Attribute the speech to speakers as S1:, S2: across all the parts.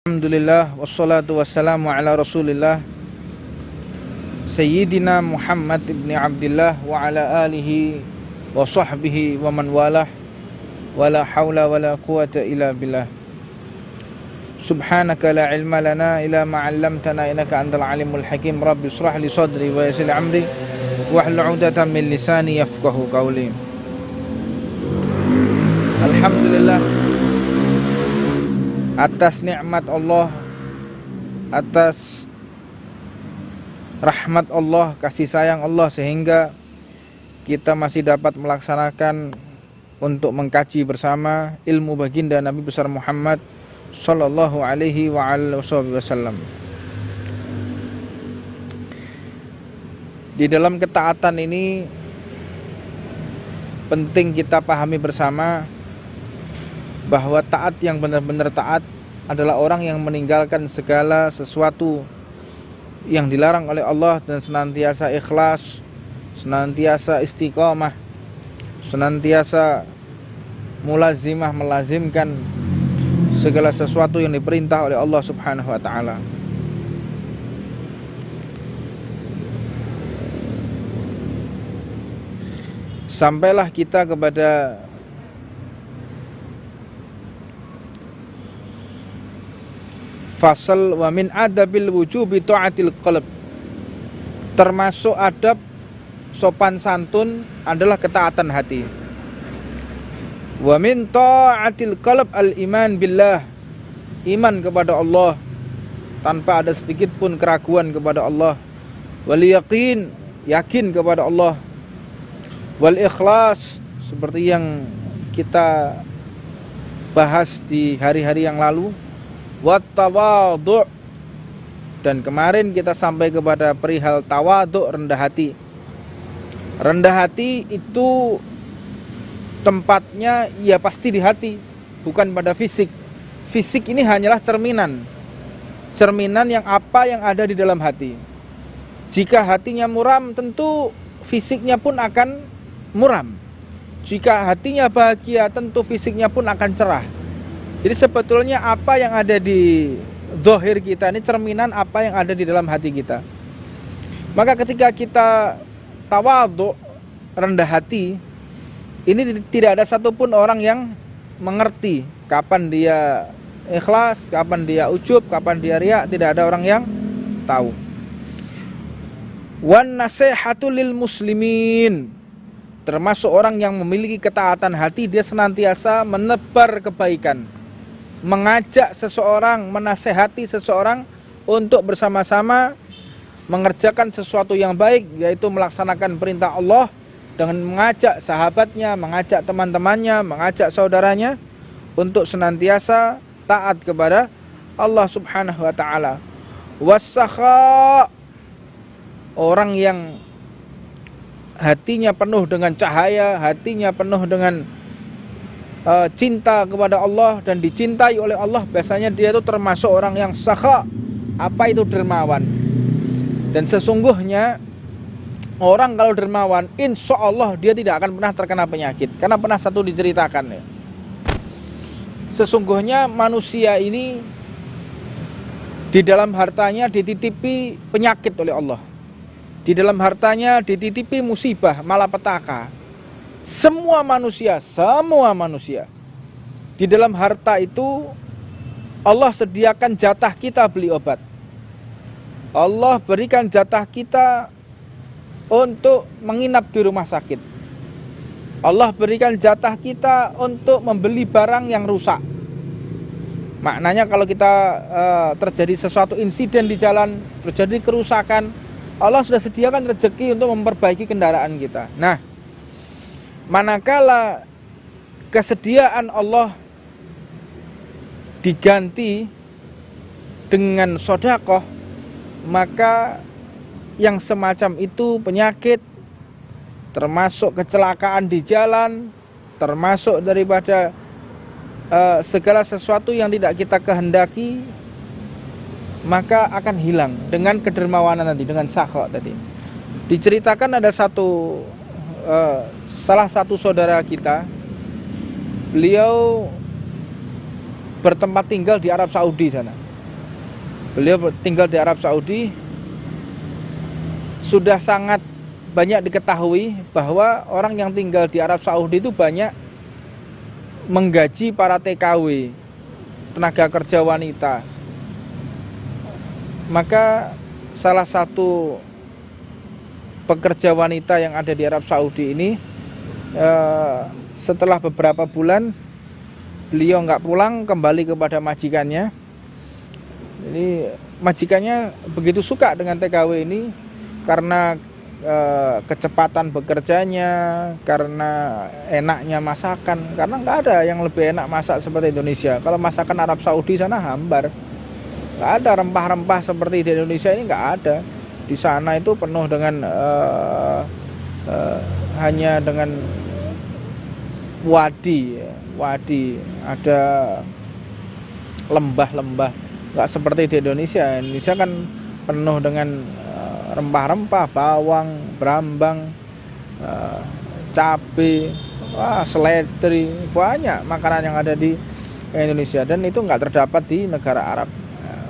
S1: Alhamdulillah wassalatu wassalamu ala Rasulillah Sayyidina Muhammad ibn Abdillah wa ala alihi wa sahbihi wa man walah wala hawla wala quwata illa billah. Subhanaka la ilma lana illa ma 'allamtana innaka antal alimul hakim. Rabbi shrah li sadri wa yassir li amri wahlul 'uqdatam min lisani yafqahu qawli. Alhamdulillah atas nikmat Allah, atas rahmat Allah, kasih sayang Allah, sehingga kita masih dapat melaksanakan untuk mengkaji bersama ilmu baginda Nabi besar Muhammad sallallahu alaihi wa alihi wasallam. Di dalam ketaatan ini penting kita pahami bersama bahwa taat yang benar-benar taat adalah orang yang meninggalkan segala sesuatu yang dilarang oleh Allah dan senantiasa ikhlas, senantiasa istiqomah, senantiasa mulazimah, melazimkan segala sesuatu yang diperintah oleh Allah Subhanahu wa taala. Sampailah kita kepada fasal wa min adabil wujubi ta'atil qalb. Termasuk adab sopan santun adalah ketaatan hati. Wa min ta'atil qalb al-iman billah. Iman kepada Allah tanpa ada sedikit pun keraguan kepada Allah. Wal yaqin, yakin kepada Allah. Wal ikhlas, seperti yang kita bahas di hari-hari yang lalu. Wat tawadhu', dan kemarin kita sampai kepada perihal tawadhu', rendah hati. Rendah hati itu tempatnya ya pasti di hati, bukan pada fisik. Fisik ini hanyalah cerminan yang apa yang ada di dalam hati. Jika hatinya muram, tentu fisiknya pun akan muram. Jika hatinya bahagia, tentu fisiknya pun akan cerah. Jadi sebetulnya apa yang ada di zahir kita ini cerminan apa yang ada di dalam hati kita. Maka ketika kita tawadhu, rendah hati, ini tidak ada satupun orang yang mengerti kapan dia ikhlas, kapan dia ujub, kapan dia riya, tidak ada orang yang tahu. Wan nasihatu lil muslimin, termasuk orang yang memiliki ketaatan hati, dia senantiasa menebar kebaikan, mengajak seseorang, menasehati seseorang untuk bersama-sama mengerjakan sesuatu yang baik, yaitu melaksanakan perintah Allah, dengan mengajak sahabatnya, mengajak teman-temannya, mengajak saudaranya untuk senantiasa taat kepada Allah Subhanahu wa taala. Wasakha, orang yang hatinya penuh dengan cahaya, hatinya penuh dengan cinta kepada Allah dan dicintai oleh Allah, biasanya dia itu termasuk orang yang sakha. Apa itu dermawan? Dan sesungguhnya orang kalau dermawan, insya Allah dia tidak akan pernah terkena penyakit. Karena pernah satu diceritakan ya, sesungguhnya manusia ini di dalam hartanya dititipi penyakit oleh Allah. Di dalam hartanya dititipi musibah, malapetaka. Semua manusia di dalam harta itu Allah sediakan jatah kita beli obat. Allah berikan jatah kita untuk menginap di rumah sakit. Allah berikan jatah kita untuk membeli barang yang rusak. Maknanya kalau kita terjadi sesuatu insiden di jalan, terjadi kerusakan, Allah sudah sediakan rezeki untuk memperbaiki kendaraan kita. Nah, manakala kesediaan Allah diganti dengan sedekah, maka yang semacam itu penyakit, termasuk kecelakaan di jalan, termasuk daripada segala sesuatu yang tidak kita kehendaki, maka akan hilang dengan kedermawanan tadi, dengan sakha tadi. Diceritakan ada salah satu saudara kita, beliau bertempat tinggal di Arab Saudi sana. Beliau tinggal di Arab Saudi. Sudah sangat banyak diketahui bahwa orang yang tinggal di Arab Saudi itu banyak menggaji para TKW, tenaga kerja wanita. Maka salah satu pekerja wanita yang ada di Arab Saudi ini, setelah beberapa bulan beliau nggak pulang, kembali kepada majikannya. Jadi majikannya begitu suka dengan TKW ini karena kecepatan bekerjanya, karena enaknya masakan. Karena nggak ada yang lebih enak masak seperti Indonesia. Kalau masakan Arab Saudi sana hambar, nggak ada rempah-rempah seperti di Indonesia ini, nggak ada. Di sana itu penuh dengan hanya dengan wadi, ada lembah-lembah. Nggak seperti di Indonesia. Indonesia kan penuh dengan rempah-rempah, bawang, brambang, cabai, seledri, banyak makanan yang ada di Indonesia, dan itu nggak terdapat di negara Arab.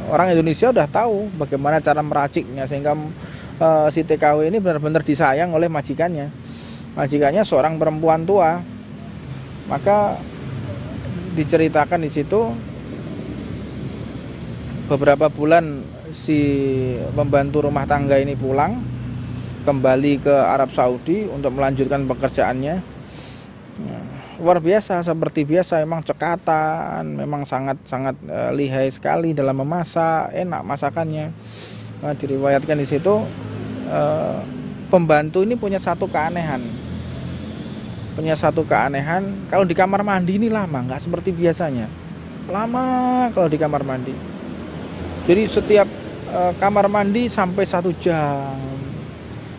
S1: Orang Indonesia udah tahu bagaimana cara meraciknya, sehingga si TKW ini benar-benar disayang oleh majikannya. Majikannya seorang perempuan tua. Maka diceritakan di situ beberapa bulan si pembantu rumah tangga ini pulang kembali ke Arab Saudi untuk melanjutkan pekerjaannya. Luar biasa, seperti biasa, memang cekatan, memang sangat lihai sekali dalam memasak, enak masakannya. Diriwayatkan di situ pembantu ini punya satu keanehan. Kalau di kamar mandi ini lama, nggak seperti biasanya. Lama kalau di kamar mandi. Jadi setiap kamar mandi sampai 1 jam,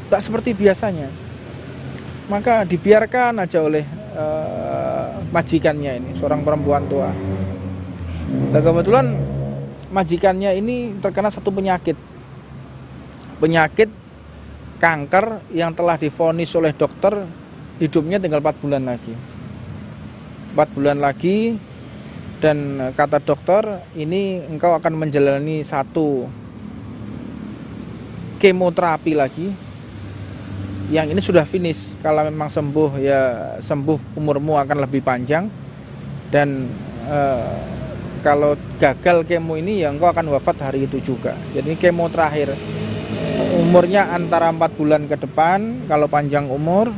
S1: nggak seperti biasanya. Maka dibiarkan aja oleh majikannya ini, seorang perempuan tua. Dan kebetulan majikannya ini terkena satu penyakit kanker yang telah divonis oleh dokter hidupnya tinggal 4 bulan lagi. 4 bulan lagi, dan kata dokter, ini engkau akan menjalani satu kemoterapi lagi. Yang ini sudah finish. Kalau memang sembuh, ya sembuh, umurmu akan lebih panjang. Dan kalau gagal kemo ini, ya engkau akan wafat hari itu juga. Jadi kemo terakhir, umurnya antara 4 bulan ke depan kalau panjang umur.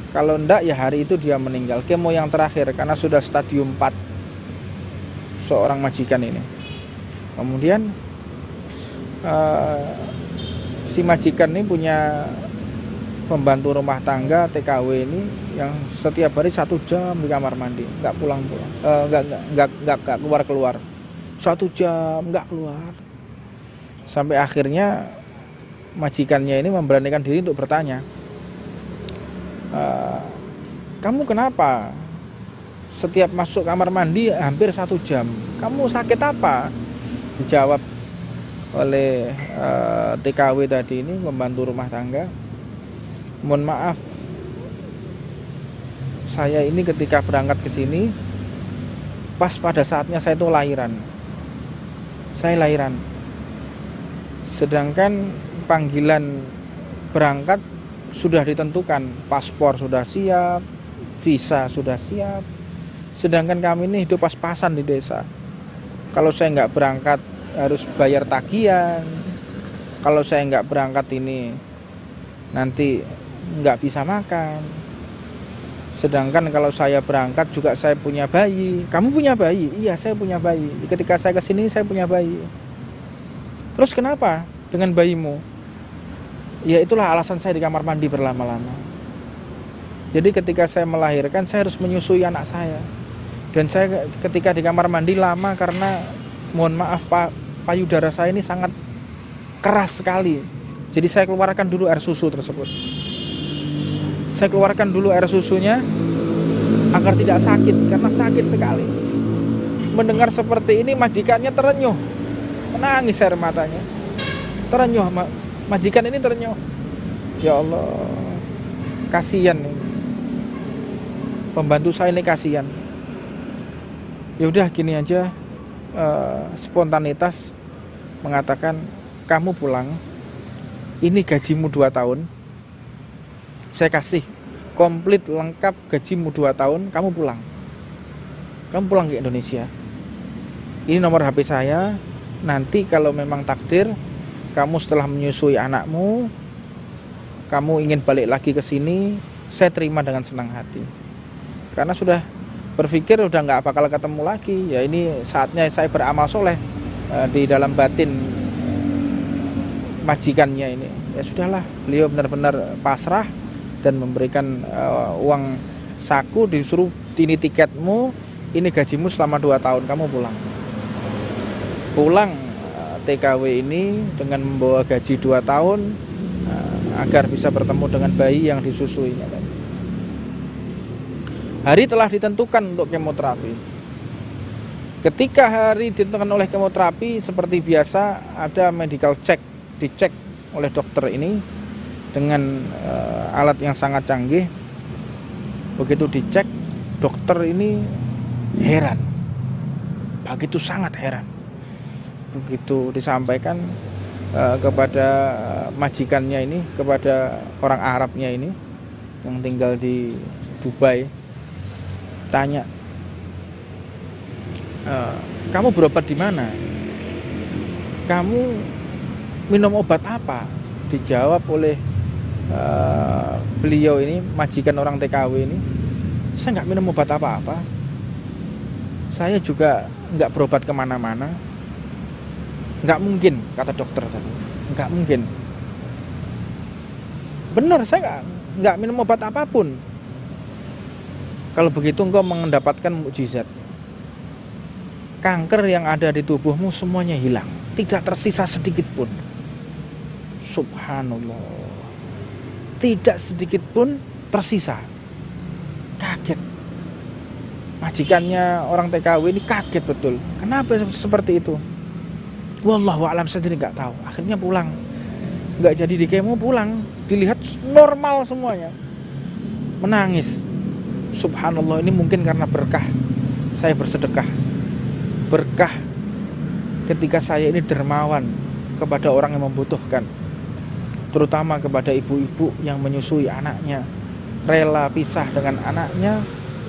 S1: Kalau enggak, ya hari itu dia meninggal. Kemo yang terakhir, karena sudah stadium 4 seorang majikan ini. Kemudian si majikan ini punya pembantu rumah tangga TKW ini yang setiap hari 1 jam di kamar mandi, nggak pulang-pulang, nggak keluar-keluar. 1 jam nggak keluar. Sampai akhirnya majikannya ini memberanikan diri untuk bertanya, kamu kenapa setiap masuk kamar mandi hampir 1 jam? Kamu sakit apa? Dijawab oleh TKW tadi ini, pembantu rumah tangga, mohon maaf, saya ini ketika berangkat ke sini pas pada saatnya saya itu lahiran. Saya lahiran. Sedangkan panggilan berangkat sudah ditentukan, paspor sudah siap, visa sudah siap. Sedangkan kami ini hidup pas-pasan di desa. Kalau saya nggak berangkat harus bayar tagihan. Kalau saya nggak berangkat ini nanti nggak bisa makan. Sedangkan kalau saya berangkat juga saya punya bayi. Kamu punya bayi? Iya, saya punya bayi. Ketika saya kesini saya punya bayi. Terus kenapa dengan bayimu? Ya itulah alasan saya di kamar mandi berlama-lama. Jadi ketika saya melahirkan saya harus menyusui anak saya. Dan saya ketika di kamar mandi lama karena mohon maaf Pak, payudara saya ini sangat keras sekali. Jadi saya keluarkan dulu air susu tersebut. Saya keluarkan dulu air susunya agar tidak sakit, karena sakit sekali. Mendengar seperti ini majikannya terenyuh, menangis air matanya. Terenyuh, majikan ini terenyuh. Ya Allah, kasihan nih. Pembantu saya ini kasihan. Ya udah gini aja, spontanitas. mengatakan, kamu pulang, ini gajimu 2 tahun, saya kasih komplit lengkap gajimu 2 tahun, kamu pulang ke Indonesia. Ini nomor HP saya. Nanti kalau memang takdir kamu setelah menyusui anakmu, kamu ingin balik lagi ke sini, saya terima dengan senang hati. Karena sudah berpikir udah nggak bakal ketemu lagi. Ya ini saatnya saya beramal soleh di dalam batin majikannya ini. Ya sudahlah, beliau benar-benar pasrah dan memberikan uang saku, disuruh, ini tiketmu, ini gajimu selama 2 tahun, kamu pulang TKW ini dengan membawa gaji 2 tahun agar bisa bertemu dengan bayi yang disusuinya. Hari telah ditentukan untuk kemoterapi. Ketika hari ditentukan oleh kemoterapi, seperti biasa ada medical check, dicek oleh dokter ini dengan alat yang sangat canggih. Begitu dicek, dokter ini heran, begitu sangat heran. Begitu disampaikan kepada majikannya ini, kepada orang Arabnya ini yang tinggal di Dubai, tanya, kamu berobat di mana? Kamu minum obat apa? Dijawab oleh beliau ini, majikan orang TKW ini, saya nggak minum obat apa-apa. Saya juga nggak berobat kemana-mana. Nggak mungkin, kata dokter tadi. Nggak mungkin. Benar, saya nggak minum obat apapun. Kalau begitu engkau mendapatkan mukjizat. Kanker yang ada di tubuhmu semuanya hilang, tidak tersisa sedikit pun. Subhanallah. Tidak sedikit pun tersisa. Kaget. Majikannya orang TKW ini kaget betul. Kenapa seperti itu? Wallahu a'lam, sendiri nggak tahu. Akhirnya pulang, nggak jadi di kemo, pulang, dilihat normal semuanya. Menangis. Subhanallah, ini mungkin karena berkah saya bersedekah, berkah ketika saya ini dermawan kepada orang yang membutuhkan, terutama kepada ibu-ibu yang menyusui anaknya, rela pisah dengan anaknya,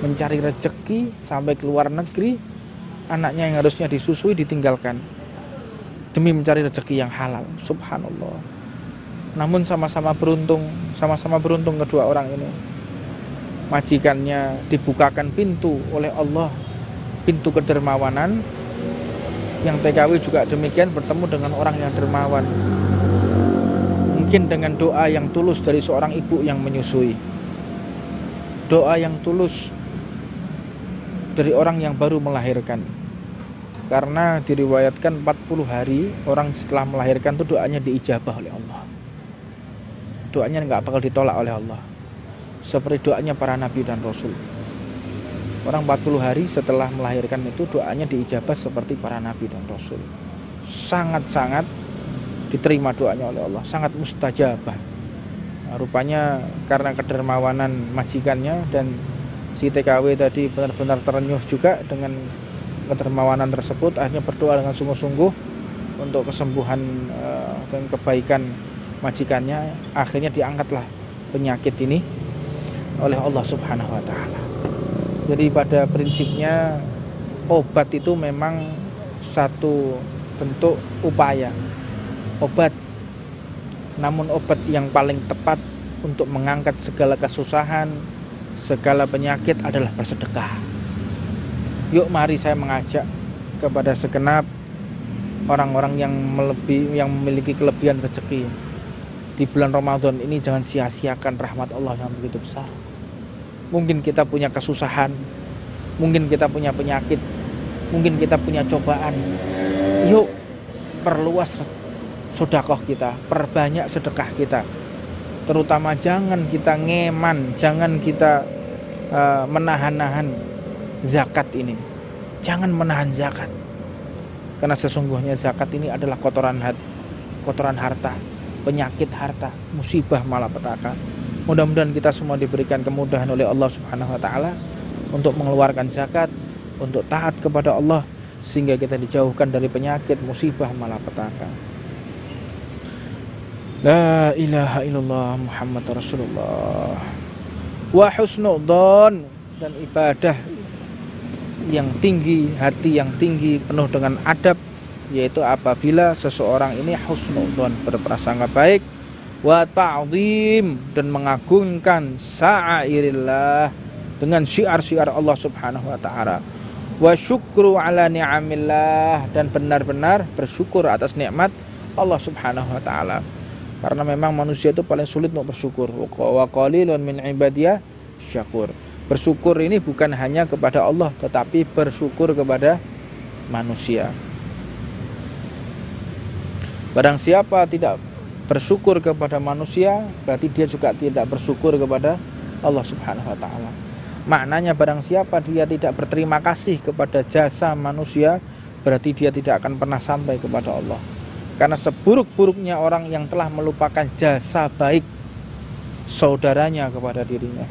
S1: mencari rezeki sampai ke luar negeri, anaknya yang harusnya disusui ditinggalkan demi mencari rezeki yang halal. Subhanallah. Namun sama-sama beruntung kedua orang ini. Majikannya dibukakan pintu oleh Allah, pintu kedermawanan. Yang TKW juga demikian, bertemu dengan orang yang dermawan. Mungkin dengan doa yang tulus dari seorang ibu yang menyusui, doa yang tulus dari orang yang baru melahirkan. Karena diriwayatkan 40 hari orang setelah melahirkan itu doanya diijabah oleh Allah. Doanya nggak bakal ditolak oleh Allah. Seperti doanya para nabi dan rasul. Orang 40 hari setelah melahirkan itu doanya diijabah seperti para nabi dan rasul. Sangat-sangat diterima doanya oleh Allah, sangat mustajabah. Nah, rupanya karena kedermawanan majikannya dan si TKW tadi benar-benar terenyuh juga dengan kedermawanan tersebut, akhirnya berdoa dengan sungguh-sungguh untuk kesembuhan dan kebaikan majikannya. Akhirnya diangkatlah penyakit ini oleh Allah Subhanahu wa taala. Jadi pada prinsipnya obat itu memang satu bentuk upaya obat, namun obat yang paling tepat untuk mengangkat segala kesusahan, segala penyakit adalah bersedekah. Yuk mari saya mengajak kepada segenap orang-orang yang memiliki kelebihan rezeki di bulan Ramadan ini, jangan sia-siakan rahmat Allah yang begitu besar. Mungkin kita punya kesusahan, mungkin kita punya penyakit, mungkin kita punya cobaan. Yuk perluas sedekah kita, perbanyak sedekah kita. Terutama jangan kita ngeman, jangan kita menahan-nahan zakat ini. Jangan menahan zakat. Karena sesungguhnya zakat ini adalah kotoran harta, penyakit harta, musibah malapetaka. Mudah-mudahan kita semua diberikan kemudahan oleh Allah Subhanahu wa taala untuk mengeluarkan zakat, untuk taat kepada Allah sehingga kita dijauhkan dari penyakit, musibah, malapetaka. La ilaha illallah Muhammad Rasulullah. Wa husnudzon, dan ibadah yang tinggi, hati yang tinggi penuh dengan adab, yaitu apabila seseorang ini husnudzon, berprasangka baik, wa ta'zim, dan mengagungkan sa'airillah, dengan syiar-syiar Allah Subhanahu wa taala, wa syukru ala ni'amillah, dan benar-benar bersyukur atas nikmat Allah Subhanahu wa taala. Karena memang manusia itu paling sulit untuk bersyukur. Wa qalilun min ibadiyah syakur. Bersyukur ini bukan hanya kepada Allah, tetapi bersyukur kepada manusia. Barang siapa tidak bersyukur kepada manusia, berarti dia juga tidak bersyukur kepada Allah Subhanahu wa taala. Maknanya barang siapa dia tidak berterima kasih kepada jasa manusia, berarti dia tidak akan pernah sampai kepada Allah. Karena seburuk-buruknya orang yang telah melupakan jasa baik saudaranya kepada dirinya,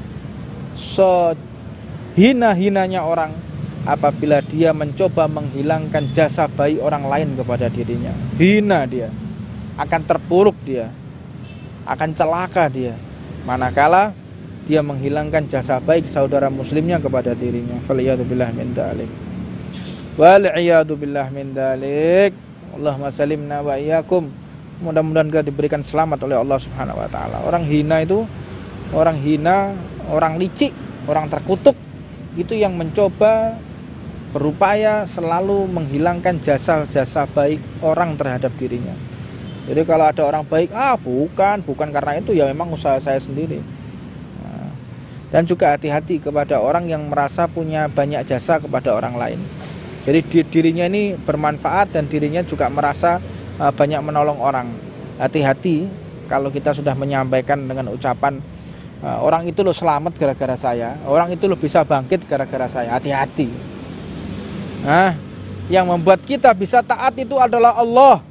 S1: sehina-hinanya orang apabila dia mencoba menghilangkan jasa baik orang lain kepada dirinya, hina dia, akan terpuruk dia, akan celaka dia, manakala dia menghilangkan jasa baik saudara muslimnya kepada dirinya. Faliyadzubillah min dzalik. Wal'iyadzubillah min dzalik. Allahumma salimna wa iyyakum. Mudah-mudahan kita diberikan selamat oleh Allah Subhanahu wa taala. Orang hina itu, orang hina, orang licik, orang terkutuk, itu yang mencoba berupaya selalu menghilangkan jasa-jasa baik orang terhadap dirinya. Jadi kalau ada orang baik, bukan karena itu, ya memang usaha saya sendiri. Dan juga hati-hati kepada orang yang merasa punya banyak jasa kepada orang lain. Jadi dirinya ini bermanfaat dan dirinya juga merasa banyak menolong orang. Hati-hati kalau kita sudah menyampaikan dengan ucapan orang itu loh selamat gara-gara saya, orang itu loh bisa bangkit gara-gara saya. Hati-hati. Yang membuat kita bisa taat itu adalah Allah.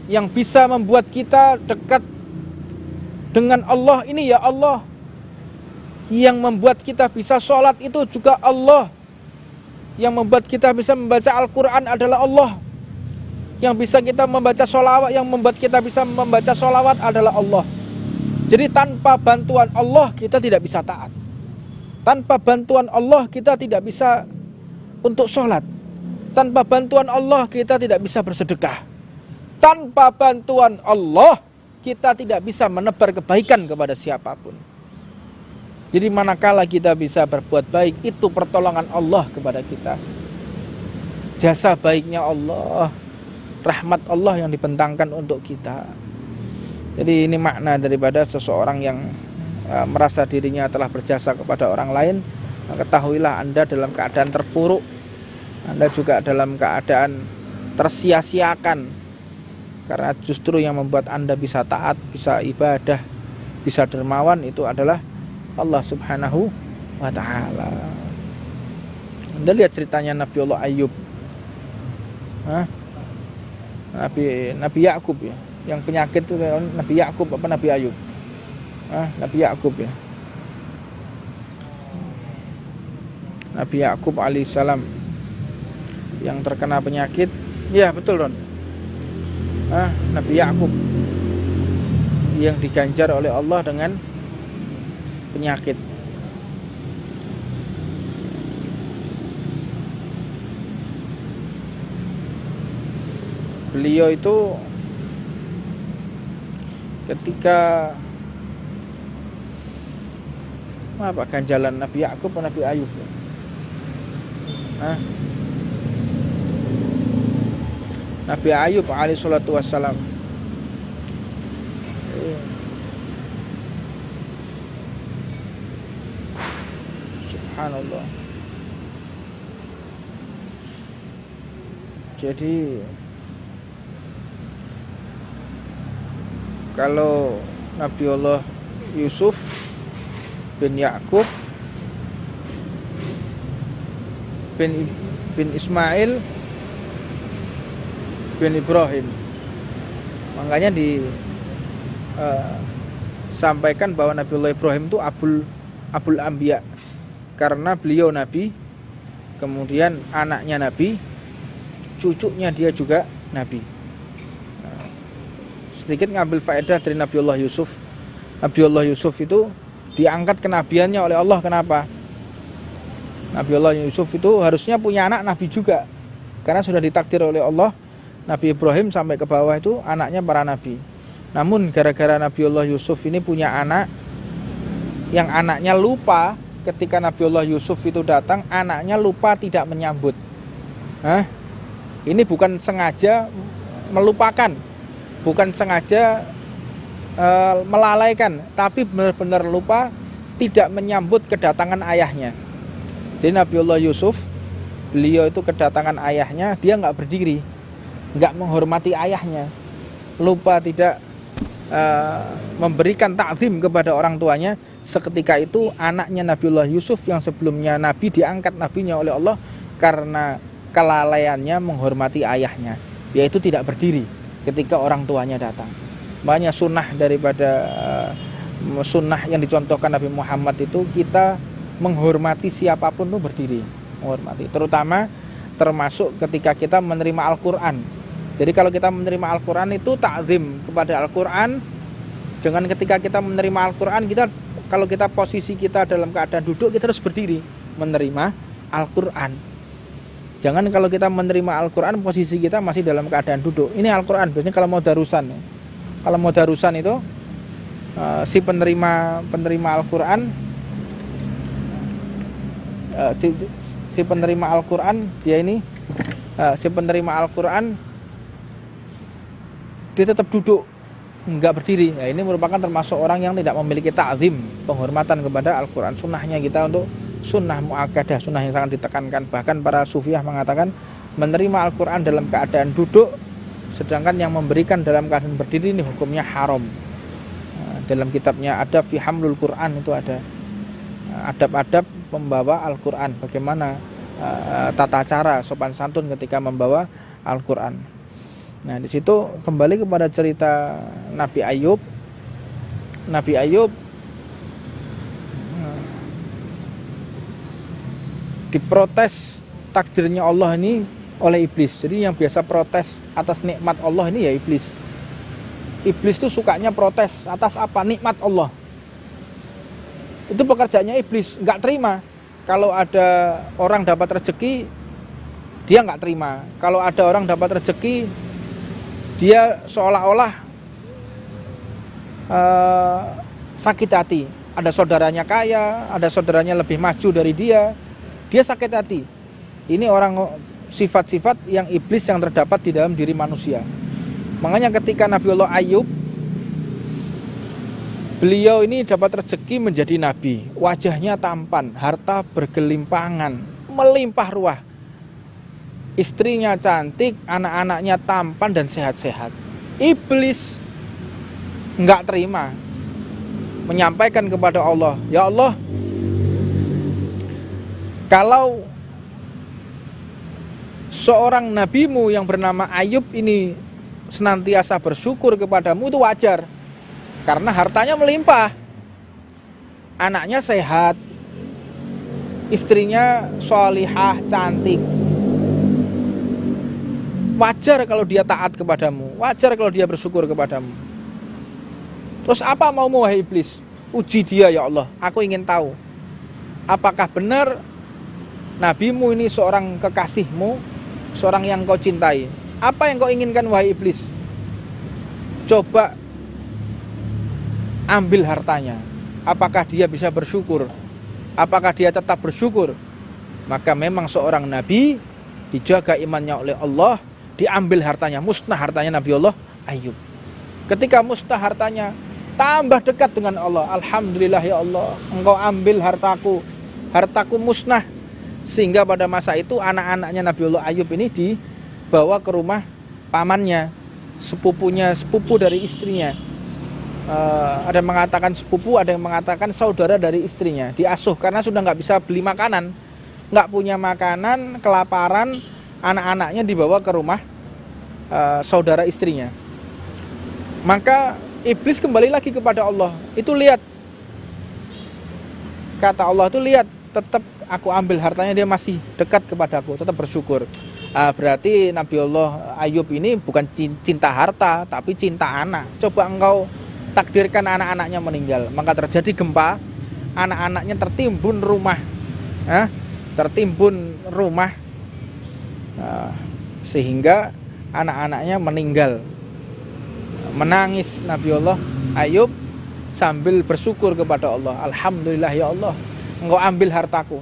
S1: Yang bisa membuat kita dekat dengan Allah ini ya Allah. Yang membuat kita bisa sholat itu juga Allah. Yang membuat kita bisa membaca Al-Quran adalah Allah. Yang bisa kita membaca sholawat, yang membuat kita bisa membaca sholawat adalah Allah. Jadi tanpa bantuan Allah kita tidak bisa taat. Tanpa bantuan Allah kita tidak bisa untuk sholat. Tanpa bantuan Allah kita tidak bisa bersedekah. Tanpa bantuan Allah kita tidak bisa menebar kebaikan kepada siapapun. Jadi manakala kita bisa berbuat baik, itu pertolongan Allah kepada kita. Jasa baiknya Allah, rahmat Allah yang dibentangkan untuk kita. Jadi ini makna daripada seseorang yang merasa dirinya telah berjasa kepada orang lain. Ketahuilah Anda dalam keadaan terpuruk, Anda juga dalam keadaan tersia-siakan. Karena justru yang membuat Anda bisa taat, bisa ibadah, bisa dermawan itu adalah Allah Subhanahu wa ta'ala. Anda lihat ceritanya Nabi Allah Ayub, Nabi Yakub ya, yang penyakit itu Nabi Yakub apa Nabi Ayub? Nabi Yakub ya. Nabi Yakub alaihissalam yang terkena penyakit, ya betul Ron. Nabi Yakub yang diganjar oleh Allah dengan penyakit. Beliau itu ketika ganjalan Nabi Yakub atau Nabi Ayub? Nabi Ayub alaihi salatu wassalam. Subhanallah. Jadi kalau Nabi Allah Yusuf bin Yakub bin Ismail bin Ibrahim, makanya disampaikan bahwa Nabi Allah Ibrahim itu Abul Anbiya, karena beliau Nabi, kemudian anaknya Nabi, cucunya dia juga nabi. Sedikit ngambil faedah dari Nabiullah Yusuf. Nabiullah Yusuf itu diangkat kenabiannya oleh Allah. Kenapa? Nabiullah Yusuf itu harusnya punya anak nabi juga, karena sudah ditakdir oleh Allah Nabi Ibrahim sampai ke bawah itu anaknya para nabi. Namun gara-gara Nabiullah Yusuf ini punya anak, yang anaknya lupa ketika Nabiullah Yusuf itu datang, anaknya lupa tidak menyambut. Ini bukan sengaja melupakan, bukan sengaja melalaikan, tapi benar-benar lupa tidak menyambut kedatangan ayahnya. Jadi Nabiullah Yusuf, beliau itu kedatangan ayahnya, dia nggak berdiri, nggak menghormati ayahnya, lupa tidak memberikan takzim kepada orang tuanya. Seketika itu anaknya Nabiullah Yusuf yang sebelumnya nabi diangkat nabinya oleh Allah karena kelalaiannya menghormati ayahnya, yaitu tidak berdiri ketika orang tuanya datang. Banyak sunnah daripada sunnah yang dicontohkan Nabi Muhammad itu kita menghormati siapapun itu berdiri, menghormati. Termasuk ketika kita menerima Al-Quran. Jadi kalau kita menerima Al-Quran itu takzim kepada Al-Quran. Jangan ketika kita menerima Al-Quran, kalau kita posisi kita dalam keadaan duduk, kita harus berdiri menerima Al-Quran. Jangan kalau kita menerima Al-Quran, posisi kita masih dalam keadaan duduk. Ini Al-Quran, biasanya kalau mau darusan. Kalau mau darusan itu, si penerima Al-Quran, si penerima Al-Quran, dia ini, si penerima Al-Quran, dia tetap duduk, enggak berdiri. Nah, ini merupakan termasuk orang yang tidak memiliki ta'zim, penghormatan kepada Al-Quran. Sunnahnya kita untuk sunnah mu'akkadah, sunnah yang sangat ditekankan. Bahkan para sufiah mengatakan menerima Al-Quran dalam keadaan duduk, sedangkan yang memberikan dalam keadaan berdiri ini hukumnya haram. Dalam kitabnya Adab fi Hamlul Quran itu ada adab-adab membawa Al-Quran, bagaimana tata cara sopan santun ketika membawa Al-Quran. Nah, di situ kembali kepada cerita Nabi Ayub. Nabi Ayub diprotes takdirnya Allah ini oleh iblis. Jadi yang biasa protes atas nikmat Allah ini ya iblis. Iblis itu sukanya protes atas apa? Nikmat Allah. Itu pekerjaannya iblis, nggak terima. Kalau ada orang dapat rezeki, dia nggak terima. Kalau ada orang dapat rezeki, dia seolah-olah sakit hati. Ada saudaranya kaya, ada saudaranya lebih maju dari dia, dia sakit hati. Ini orang sifat-sifat yang iblis yang terdapat di dalam diri manusia. Makanya ketika Nabiullah Ayub, beliau ini dapat rezeki menjadi nabi, wajahnya tampan, harta bergelimpangan, melimpah ruah, istrinya cantik, anak-anaknya tampan dan sehat-sehat. Iblis nggak terima, menyampaikan kepada Allah, ya Allah, kalau seorang nabimu yang bernama Ayub ini senantiasa bersyukur kepadamu itu wajar, karena hartanya melimpah, anaknya sehat, istrinya sholihah, cantik. Wajar kalau dia taat kepadamu, wajar kalau dia bersyukur kepadamu. Terus apa maumu wahai iblis? Uji dia ya Allah, aku ingin tahu apakah benar nabimu ini seorang kekasihmu, seorang yang kau cintai. Apa yang kau inginkan wahai iblis? Coba ambil hartanya. Apakah dia bisa bersyukur? Apakah dia tetap bersyukur? Maka memang seorang nabi dijaga imannya oleh Allah, diambil hartanya, musnah hartanya Nabiullah Ayub. Ketika musnah hartanya, tambah dekat dengan Allah. Alhamdulillah ya Allah, engkau ambil hartaku musnah. Sehingga pada masa itu anak-anaknya Nabiullah Ayub ini dibawa ke rumah pamannya, sepupu dari istrinya. Ada yang mengatakan sepupu, ada yang mengatakan saudara dari istrinya. Diasuh karena sudah nggak bisa beli makanan, nggak punya makanan, kelaparan, anak-anaknya dibawa ke rumah saudara istrinya. Maka iblis kembali lagi kepada Allah. Itu lihat, kata Allah itu lihat, tetap aku ambil hartanya, dia masih dekat kepadaku, tetap bersyukur. Berarti Nabiullah Ayub ini bukan cinta harta, tapi cinta anak. Coba engkau takdirkan anak-anaknya meninggal, maka terjadi gempa, anak-anaknya tertimbun rumah, sehingga anak-anaknya meninggal. Menangis Nabiullah Ayub sambil bersyukur kepada Allah. Alhamdulillah ya Allah, engkau ambil hartaku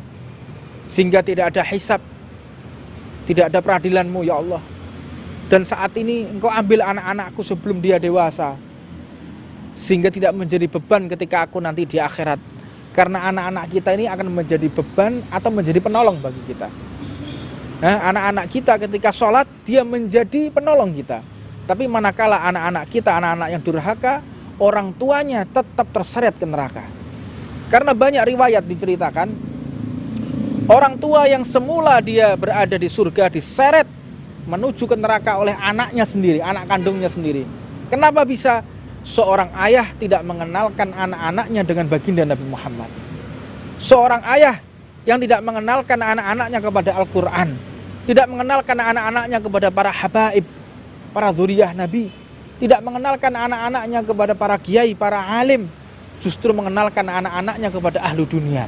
S1: sehingga tidak ada hisab, tidak ada peradilanmu ya Allah. Dan saat ini engkau ambil anak-anakku sebelum dia dewasa, sehingga tidak menjadi beban ketika aku nanti di akhirat. Karena anak-anak kita ini akan menjadi beban atau menjadi penolong bagi kita. Anak-anak kita ketika sholat, dia menjadi penolong kita. Tapi manakala anak-anak kita, anak-anak yang durhaka, orang tuanya tetap terseret ke neraka. Karena banyak riwayat diceritakan, orang tua yang semula dia berada di surga diseret menuju ke neraka oleh anaknya sendiri, anak kandungnya sendiri. Kenapa bisa? Seorang ayah tidak mengenalkan anak-anaknya dengan baginda Nabi Muhammad. Seorang ayah yang tidak mengenalkan anak-anaknya kepada Al-Quran, tidak mengenalkan anak-anaknya kepada para habaib, para dzurriyyah Nabi, tidak mengenalkan anak-anaknya kepada para kiai, para alim, justru mengenalkan anak-anaknya kepada ahlu dunia,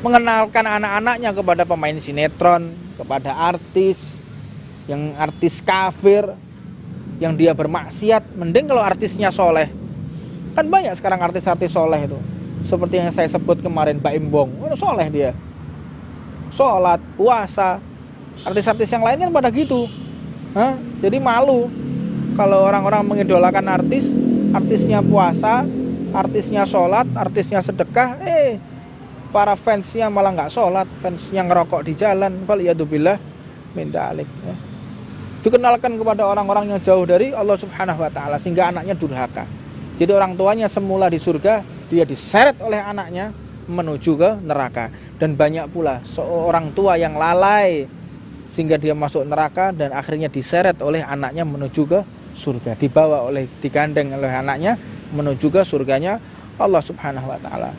S1: mengenalkan anak-anaknya kepada pemain sinetron, kepada artis, yang artis kafir, yang dia bermaksiat. Mending kalau artisnya soleh. Kan banyak sekarang artis-artis soleh itu, seperti yang saya sebut kemarin, Mbak Imbong, soleh dia, sholat, puasa. Artis-artis yang lain kan pada gitu. Jadi malu kalau orang-orang mengidolakan artis, artisnya puasa, artisnya sholat, artisnya sedekah, para fansnya malah nggak sholat, fansnya ngerokok di jalan. Waliyadzubillah min dzalik. Dikenalkan kepada orang-orang yang jauh dari Allah Subhanahu wa taala, sehingga anaknya durhaka. Jadi orang tuanya semula di surga, dia diseret oleh anaknya menuju ke neraka. Dan banyak pula seorang tua yang lalai sehingga dia masuk neraka dan akhirnya diseret oleh anaknya menuju ke surga, digandeng oleh anaknya menuju ke surganya Allah Subhanahu wa taala.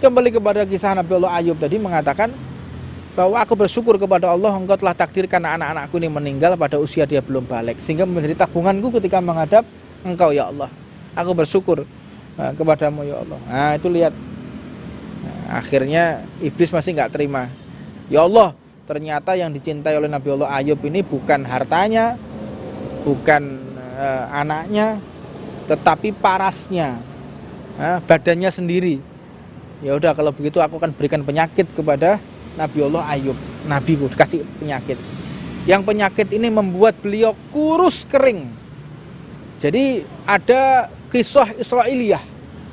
S1: Kembali kepada kisah Nabiullah Ayub tadi, mengatakan bahwa aku bersyukur kepada Allah, engkau telah takdirkan anak-anakku ini meninggal pada usia dia belum balik, sehingga menjadi tabunganku ketika menghadap engkau ya Allah. Aku bersyukur kepadamu ya Allah. Itu lihat, akhirnya iblis masih nggak terima. Ya Allah, ternyata yang dicintai oleh Nabiullah Ayub ini bukan hartanya, bukan anaknya, tetapi parasnya, badannya sendiri. Ya udah, kalau begitu aku akan berikan penyakit kepada Nabiullah Ayub. Nabi dikasih penyakit. Yang penyakit ini membuat beliau kurus kering. Jadi ada kisah Israiliyah,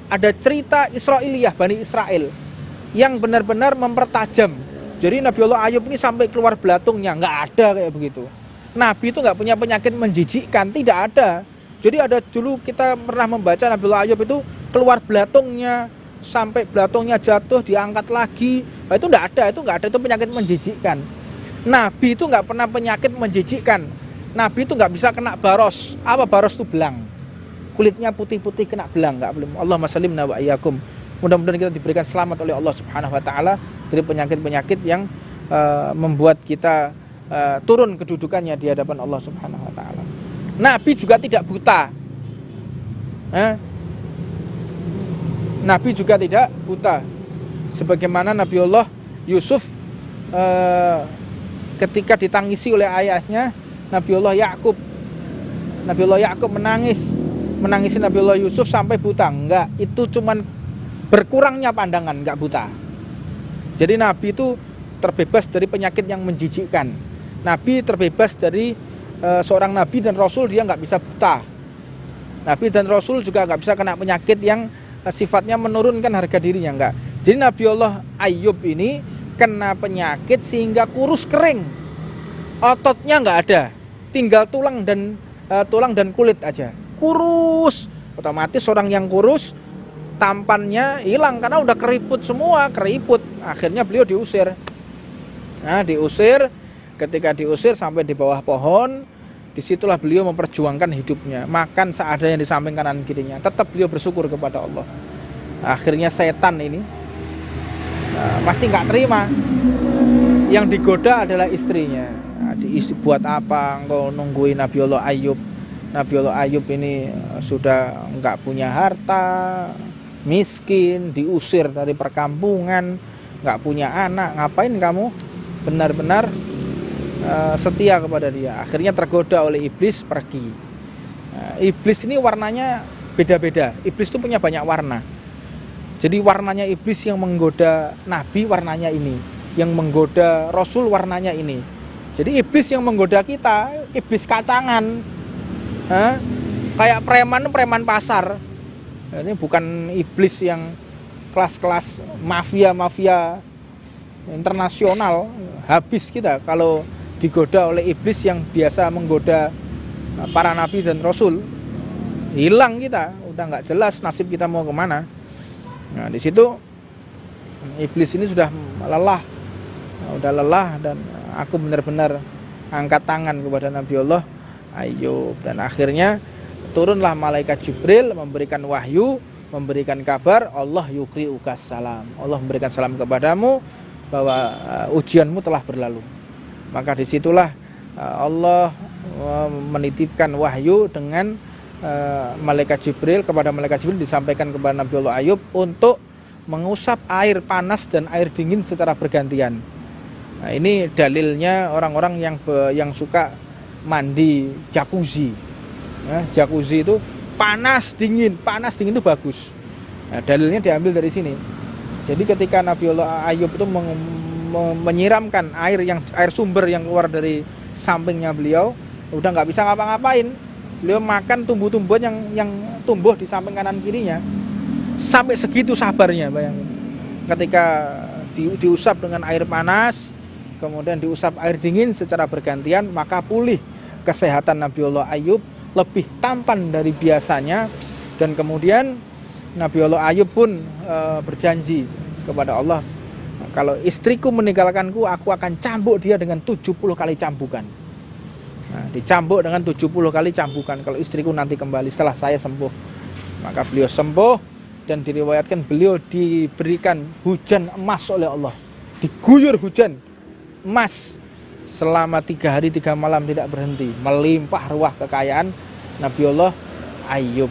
S1: ada cerita Israiliyah, Bani Israel, yang benar-benar mempertajam. Jadi Nabiullah Ayub ini sampai keluar belatungnya, nggak ada kayak begitu. Nabi itu nggak punya penyakit menjijikkan, tidak ada. Jadi ada dulu kita pernah membaca Nabiullah Ayub itu keluar belatungnya, sampai belatungnya jatuh diangkat lagi. Itu nggak ada, itu penyakit menjijikkan. Nabi itu nggak pernah penyakit menjijikkan. Nabi itu nggak bisa kena baros. Apa baros itu? Belang. Kulitnya putih-putih kena belang, nggak boleh. Allahumma salimna wa iyyakum. Mudah-mudahan kita diberikan selamat oleh Allah Subhanahu wa taala dari penyakit-penyakit yang membuat kita turun kedudukannya di hadapan Allah Subhanahu wa taala. Nabi juga tidak buta. Nabi juga tidak buta. Sebagaimana Nabiullah Yusuf ketika ditangisi oleh ayahnya Nabiullah Yakub. Nabiullah Yakub menangisi Nabiullah Yusuf sampai buta. Enggak, itu cuman berkurangnya pandangan, enggak buta. Jadi Nabi itu terbebas dari penyakit yang menjijikkan. Nabi terbebas dari seorang Nabi dan Rasul, dia enggak bisa buta. Nabi dan Rasul juga enggak bisa kena penyakit yang sifatnya menurunkan harga dirinya, enggak. Jadi Nabiullah Ayub ini kena penyakit sehingga kurus kering, ototnya enggak ada, tinggal tulang dan kulit aja, kurus. Otomatis orang yang kurus tampannya hilang karena udah keriput semua, akhirnya beliau diusir. Diusir. Ketika diusir sampai di bawah pohon, disitulah beliau memperjuangkan hidupnya, makan seadanya di samping kanan kirinya. Tetap beliau bersyukur kepada Allah. Akhirnya setan ini masih nggak terima. Yang digoda adalah istrinya. buat apa engkau nungguin Nabiullah Ayub. Nabiullah Ayub ini sudah enggak punya harta, miskin, diusir dari perkampungan, enggak punya anak, ngapain kamu benar-benar setia kepada dia? Akhirnya tergoda oleh iblis, pergi. Iblis ini warnanya beda-beda. Iblis itu punya banyak warna. Jadi warnanya iblis yang menggoda Nabi warnanya ini, yang menggoda Rasul warnanya ini. Jadi iblis yang menggoda kita, iblis kacangan, kayak preman pasar. Ini bukan iblis yang kelas-kelas mafia internasional. Habis kita kalau digoda oleh iblis yang biasa menggoda para nabi dan rasul. Hilang kita, udah nggak jelas nasib kita mau kemana. Nah di situ iblis ini sudah lelah, dan aku benar-benar angkat tangan kepada Nabiullah Ayub, dan akhirnya turunlah malaikat Jibril memberikan wahyu, memberikan kabar, Allah yukri'ukas salam, Allah memberikan salam kepadamu bahwa ujianmu telah berlalu. Maka disitulah Allah menitipkan wahyu dengan malaikat Jibril. Kepada malaikat Jibril disampaikan kepada Nabiullah Ayub untuk mengusap air panas dan air dingin secara bergantian. Nah, ini dalilnya orang-orang yang suka mandi jacuzzi. Jacuzzi itu panas dingin itu bagus. Nah, dalilnya diambil dari sini. Jadi ketika Nabiullah Ayub itu menyiramkan air sumber yang keluar dari sampingnya beliau, udah nggak bisa ngapa-ngapain. Beliau makan tumbuh-tumbuhan yang tumbuh di samping kanan kirinya. Sampai segitu sabarnya, bayangin. Ketika diusap dengan air panas, kemudian diusap air dingin secara bergantian, maka pulih kesehatan Nabiullah Ayub, lebih tampan dari biasanya. Dan kemudian Nabiullah Ayub pun berjanji kepada Allah, kalau istriku meninggalkanku, aku akan cambuk dia dengan 70 kali cambukan. Nah, dicambuk dengan 70 kali cambukan kalau istriku nanti kembali setelah saya sembuh. Maka beliau sembuh, dan diriwayatkan beliau diberikan hujan emas oleh Allah. Diguyur hujan emas selama 3 hari 3 malam tidak berhenti, melimpah ruah kekayaan Nabiullah Ayub.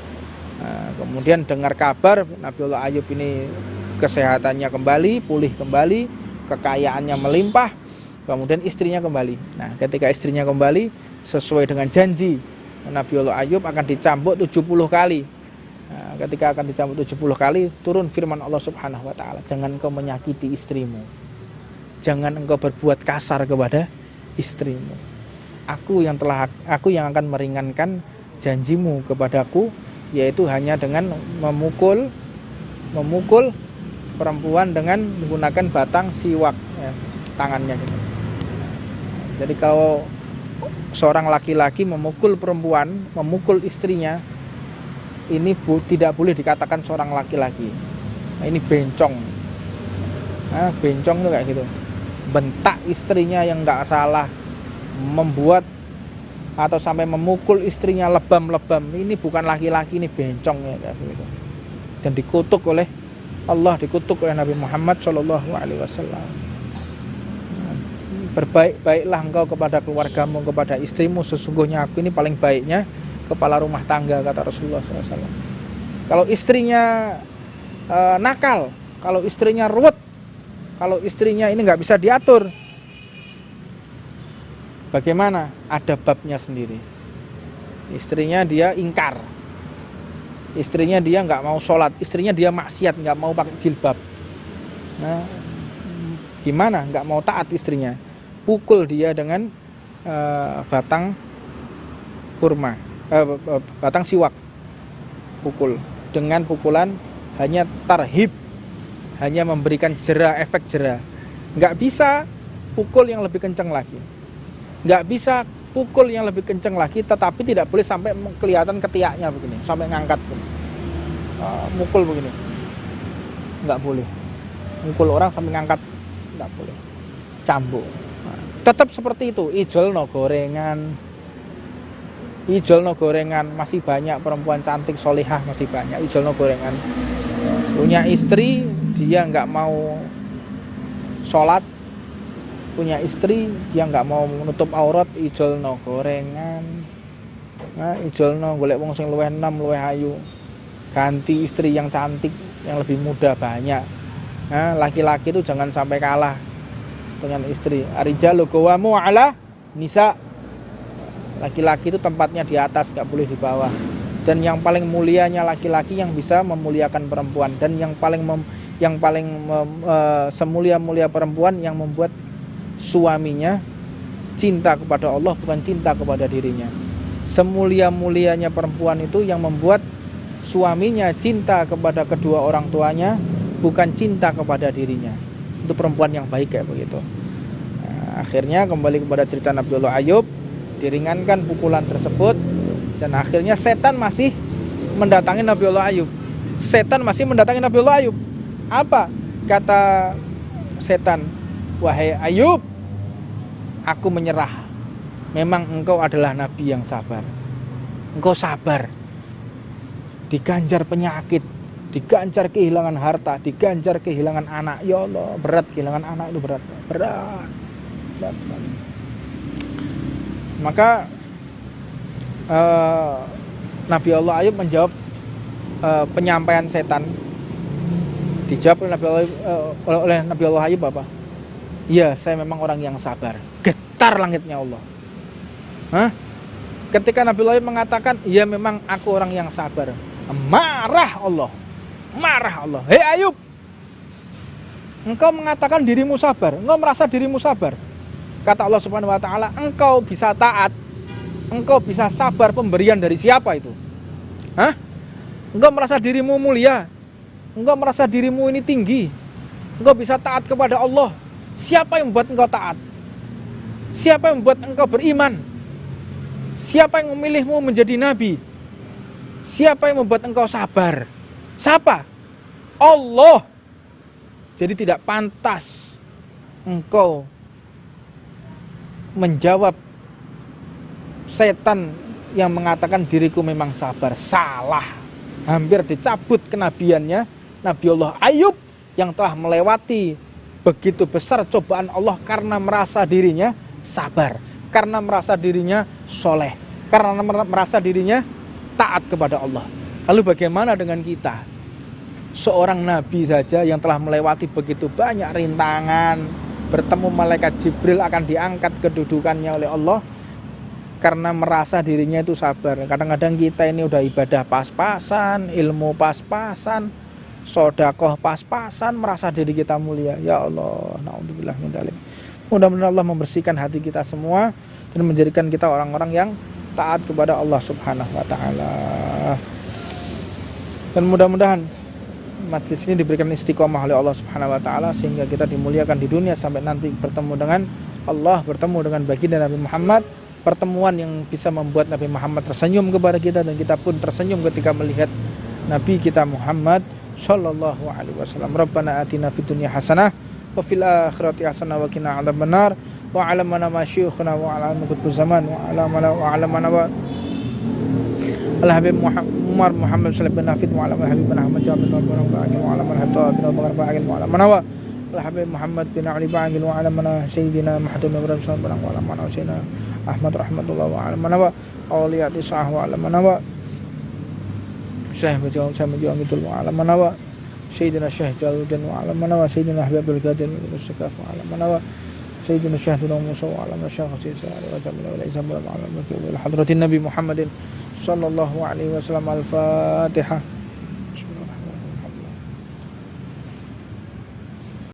S1: Nah, kemudian dengar kabar Nabiullah Ayub ini kesehatannya kembali, pulih kembali, kekayaannya melimpah, kemudian istrinya kembali. Nah, ketika istrinya kembali, sesuai dengan janji, Nabiullah Ayub akan dicambuk 70 kali. Nah, ketika akan dicambuk 70 kali, turun firman Allah Subhanahu wa taala, jangan engkau menyakiti istrimu. Jangan engkau berbuat kasar kepada istrimu. Aku yang akan meringankan janjimu kepadaku, yaitu hanya dengan memukul perempuan dengan menggunakan batang siwak, tangannya gitu. Jadi kalau seorang laki-laki memukul perempuan, memukul istrinya, ini tidak boleh dikatakan seorang laki-laki. Nah, ini bencong. Nah, bencong tuh kayak gitu. Bentak istrinya yang nggak salah, membuat atau sampai memukul istrinya lebam-lebam. Ini bukan laki-laki, ini bencong ya kayak gitu. Dan dikutuk oleh Allah, dikutuk oleh Nabi Muhammad SAW. Berbaik-baiklah engkau kepada keluargamu, kepada istrimu. Sesungguhnya aku ini paling baiknya kepala rumah tangga, kata Rasulullah SAW. Kalau istrinya nakal, kalau istrinya ruwet, kalau istrinya ini nggak bisa diatur, bagaimana? Ada babnya sendiri. Istrinya dia ingkar, istrinya dia nggak mau sholat, istrinya dia maksiat, nggak mau pakai jilbab. Nah, gimana? Nggak mau taat istrinya, pukul dia dengan batang kurma, batang siwak, pukul dengan pukulan hanya tarhib, hanya memberikan efek jera. Nggak bisa pukul yang lebih kencang lagi, nggak bisa pukul yang lebih kencang lagi, tetapi tidak boleh sampai kelihatan ketiaknya begini, sampai ngangkat mukul begini, nggak boleh. Mukul orang sampai ngangkat nggak boleh, cambuk. Tetap seperti itu. Ijol no gorengan, masih banyak perempuan cantik solihah, masih banyak ijol no gorengan. Punya istri, dia nggak mau sholat, punya istri, dia nggak mau menutup aurat, ijolno gorengan. Nah, ijolno golek wong sing luwih enom, luwih ayu. Ganti istri yang cantik, yang lebih muda banyak. Nah, laki-laki itu jangan sampai kalah dengan istri. Arijalu qawamu 'ala nisa. Laki-laki itu tempatnya di atas, nggak boleh di bawah. Dan yang paling mulianya laki-laki yang bisa memuliakan perempuan, dan yang paling semulia-mulia perempuan yang membuat suaminya cinta kepada Allah, bukan cinta kepada dirinya. Semulia-mulianya perempuan itu yang membuat suaminya cinta kepada kedua orang tuanya, bukan cinta kepada dirinya. Itu perempuan yang baik kayak begitu. Nah, akhirnya kembali kepada cerita Nabiullah Ayub, diringankan pukulan tersebut, dan akhirnya setan masih mendatangi Nabiullah Ayub. Setan masih mendatangi Nabiullah Ayub. Apa kata setan? Wahai Ayub, aku menyerah. Memang engkau adalah nabi yang sabar. Engkau sabar. Diganjar penyakit, diganjar kehilangan harta, diganjar kehilangan anak. Ya Allah, berat kehilangan anak itu, berat sekali. Maka Nabi Allah Ayub menjawab penyampaian setan. Dijawab oleh Nabi Allah Ayub apa? Ya, saya memang orang yang sabar. Getar langitnya Allah. Ketika Nabi Allah Ayub mengatakan, ya memang aku orang yang sabar, marah Allah. Hei Ayub, engkau mengatakan dirimu sabar, engkau merasa dirimu sabar. Kata Allah Subhanahu wa taala, engkau bisa taat, engkau bisa sabar pemberian dari siapa itu? Engkau merasa dirimu mulia, engkau merasa dirimu ini tinggi, engkau bisa taat kepada Allah. Siapa yang membuat engkau taat? Siapa yang membuat engkau beriman? Siapa yang memilihmu menjadi nabi? Siapa yang membuat engkau sabar? Siapa? Allah. Jadi tidak pantas engkau menjawab setan yang mengatakan diriku memang sabar. Salah. Hampir dicabut kenabiannya Nabiullah Ayub yang telah melewati begitu besar cobaan Allah karena merasa dirinya sabar, karena merasa dirinya soleh, karena merasa dirinya taat kepada Allah. Lalu bagaimana dengan kita? Seorang nabi saja yang telah melewati begitu banyak rintangan, bertemu malaikat Jibril akan diangkat kedudukannya oleh Allah karena merasa dirinya itu sabar. Kadang-kadang kita ini udah ibadah pas-pasan, ilmu pas-pasan, sedekah pas-pasan, merasa diri kita mulia. Ya Allah, naudzubillah min dzalik. Mudah-mudahan Allah membersihkan hati kita semua dan menjadikan kita orang-orang yang taat kepada Allah Subhanahu wa taala. Dan mudah-mudahan majlis ini diberikan istiqomah oleh Allah Subhanahu wa taala sehingga kita dimuliakan di dunia sampai nanti bertemu dengan Allah, bertemu dengan baginda Nabi Muhammad, pertemuan yang bisa membuat Nabi Muhammad tersenyum kepada kita dan kita pun tersenyum ketika melihat Nabi kita Muhammad sallallahu alaihi wasallam. Rabbana atina fid dunya hasanah wa fil akhirati hasanah wa qina adzabannar wa 'alamana ma syuyukhuna wa 'ala qutbu zaman wa 'alamana wa Al-Habib Umar Muhammad sallallahu alaihi wasallam wa 'ala Habib Muhammad Jabir bin Abdullah wa 'ala Habib bin Abdullah wa 'ala wa Al-Habib Muhammad bin Ali Ba'il wa 'ala Sayyidina Muhammad bin Ibrahim sallallahu alaihi wasallam wa 'ala Sayyidina Ahmad rahmatullah wa 'ala wa awliyati sah wa 'ala wa Syekh Bajau Samajau wa 'ala wa Sayyidina Syekh Jaluddin wa 'ala wa Sayyidina Habibul Qadir wa Sakaf wa 'ala wa Sayyidina Syekh Dullah Musa wa 'ala Syekh Sisa wa Jamil wa Izam wa 'ala wa hadratin Nabi Muhammadin sallallahu alaihi wasallam. Al-Fatihah.